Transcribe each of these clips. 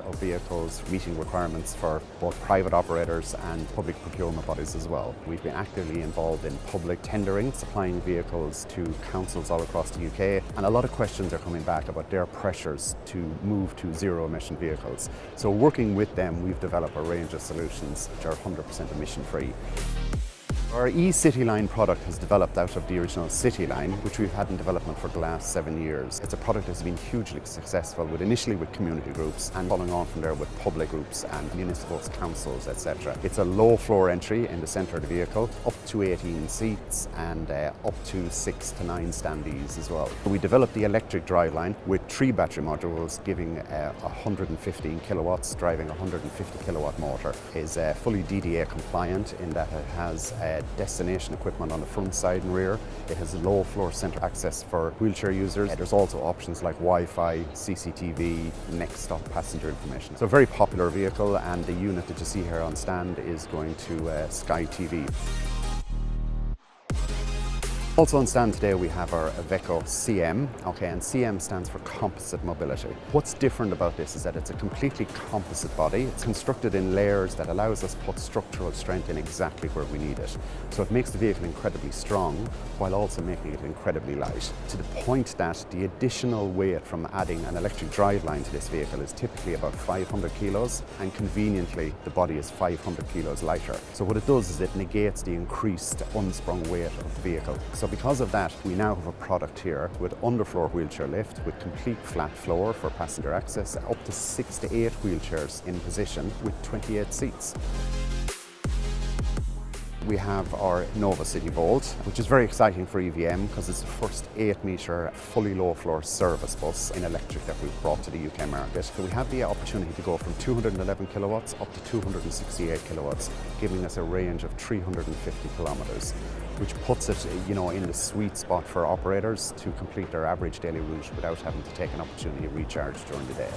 of vehicles, meeting requirements for both private operators and public procurement bodies as well. We've been actively involved in public tendering, supplying vehicles to councils all across the UK, and a lot of questions are coming back about their pressures to move to zero-emission vehicles. So working with them, we've developed a range of solutions which are 100% emission-free. Our E-cityline product has developed out of the original ECityline, which we've had in development for the last 7 years. It's a product that's been hugely successful, initially with community groups and following on from there with public groups and municipals, councils, etc. It's a low floor entry in the centre of the vehicle, up to 18 seats and up to 6 to 9 standees as well. We developed the electric driveline with 3 battery modules giving 115 kilowatts, driving a 150 kilowatt motor. It's fully DDA compliant in that it has destination equipment on the front, side and rear. It has low floor centre access for wheelchair users. There's also options like Wi-Fi, CCTV, next stop passenger information. So a very popular vehicle, and the unit that you see here on stand is going to Sky TV. Also on stand today we have our Iveco CM, and CM stands for Composite Mobility. What's different about this is that it's a completely composite body. It's constructed in layers that allows us to put structural strength in exactly where we need it. So it makes the vehicle incredibly strong while also making it incredibly light, to the point that the additional weight from adding an electric driveline to this vehicle is typically about 500 kilos, and conveniently the body is 500 kilos lighter. So what it does is it negates the increased unsprung weight of the vehicle. So because of that, we now have a product here with underfloor wheelchair lift, with complete flat floor for passenger access, up to 6 to 8 wheelchairs in position with 28 seats. We have our Novo Citi Volt, which is very exciting for EVM because it's the first 8-metre fully low-floor service bus in electric that we've brought to the UK market. So we have the opportunity to go from 211 kilowatts up to 268 kilowatts, giving us a range of 350 kilometres, which puts it, in the sweet spot for operators to complete their average daily route without having to take an opportunity to recharge during the day.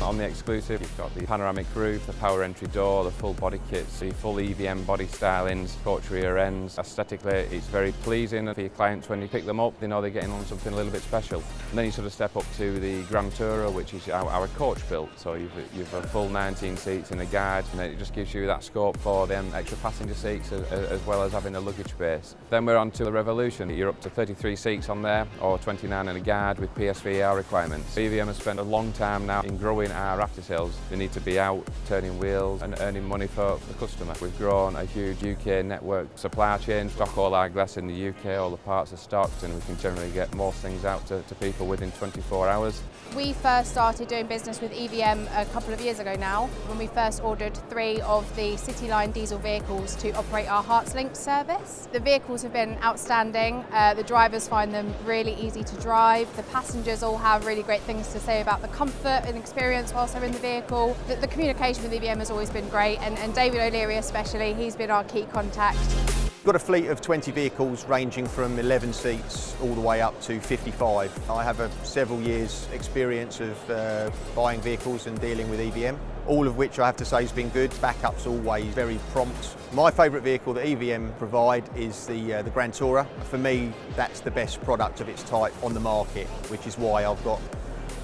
On the exclusive, you've got the panoramic roof, the power entry door, the full body kits, the full EVM body stylings, porch rear ends. Aesthetically, it's very pleasing for your clients when you pick them up. They know they're getting on something a little bit special. And then you sort of step up to the Grand Toro, which is our coach built. So you've a full 19 seats in a guard, and it just gives you that scope for them extra passenger seats as well as having a luggage space. Then we're on to the Revolution. You're up to 33 seats on there, or 29 in a guard with PSVR requirements. EVM has spent a long time now in growing our after sales. We need to be out turning wheels and earning money for the customer. We've grown a huge UK network supply chain, stock all our glass in the UK, all the parts are stocked, and we can generally get most things out to people within 24 hours. We first started doing business with EVM a couple of years ago now, when we first ordered 3 of the ECityline diesel vehicles to operate our Hearts Link service. The vehicles have been outstanding. The drivers find them really easy to drive. The passengers all have really great things to say about the comfort and experience whilst they're in the vehicle. The communication with EVM has always been great, and David O'Leary especially, he's been our key contact. We've got a fleet of 20 vehicles ranging from 11 seats all the way up to 55. I have several years experience of buying vehicles and dealing with EVM, all of which I have to say has been good. Backup's always very prompt. My favourite vehicle that EVM provide is the Grand Tourer. For me, that's the best product of its type on the market, which is why I've got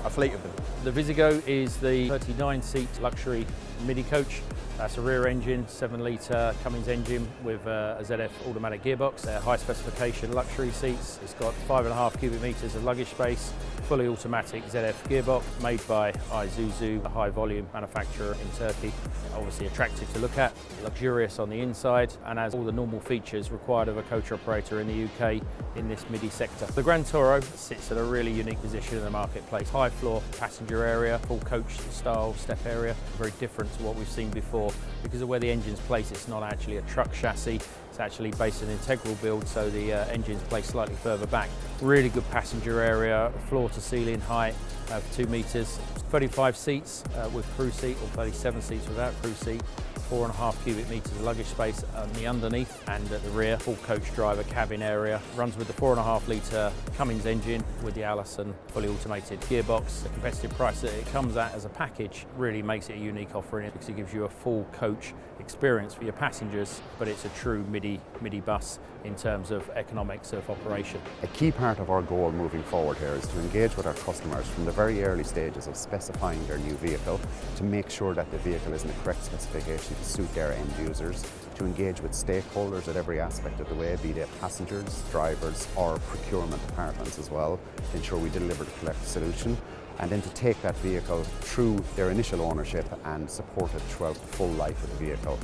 a fleet of them. The Visigo is the 39-seat luxury Midi coach. That's a rear engine, 7-litre Cummins engine with a ZF automatic gearbox. High specification luxury seats. It's got 5.5 cubic metres of luggage space, fully automatic ZF gearbox, made by Isuzu, a high volume manufacturer in Turkey. Obviously attractive to look at, luxurious on the inside, and has all the normal features required of a coach operator in the UK in this Midi sector. The Grand Toro sits at a really unique position in the marketplace. High floor passenger area, full coach style step area, very different to what we've seen before. Because of where the engine's placed, it's not actually a truck chassis, it's actually based on an integral build, so the engine's placed slightly further back. Really good passenger area, floor to ceiling height of 2 metres, 35 seats with crew seat, or 37 seats without crew seat, 4.5 cubic metres of luggage space on the underneath, and at the rear, full coach driver cabin area. Runs with the 4.5 litre Cummins engine with the Allison fully automated gearbox. The competitive price that it comes at as a package really makes it a unique offering because it gives you a full coach experience for your passengers, but it's a true Midi Midi bus in terms of economics of operation. A key part of our goal moving forward here is to engage with our customers from the very early stages of specifying their new vehicle, to make sure that the vehicle is in the correct specification to suit their end users, to engage with stakeholders at every aspect of the way, be they passengers, drivers or procurement departments as well, to ensure we deliver the correct solution, and then to take that vehicle through their initial ownership and support it throughout the full life of the vehicle.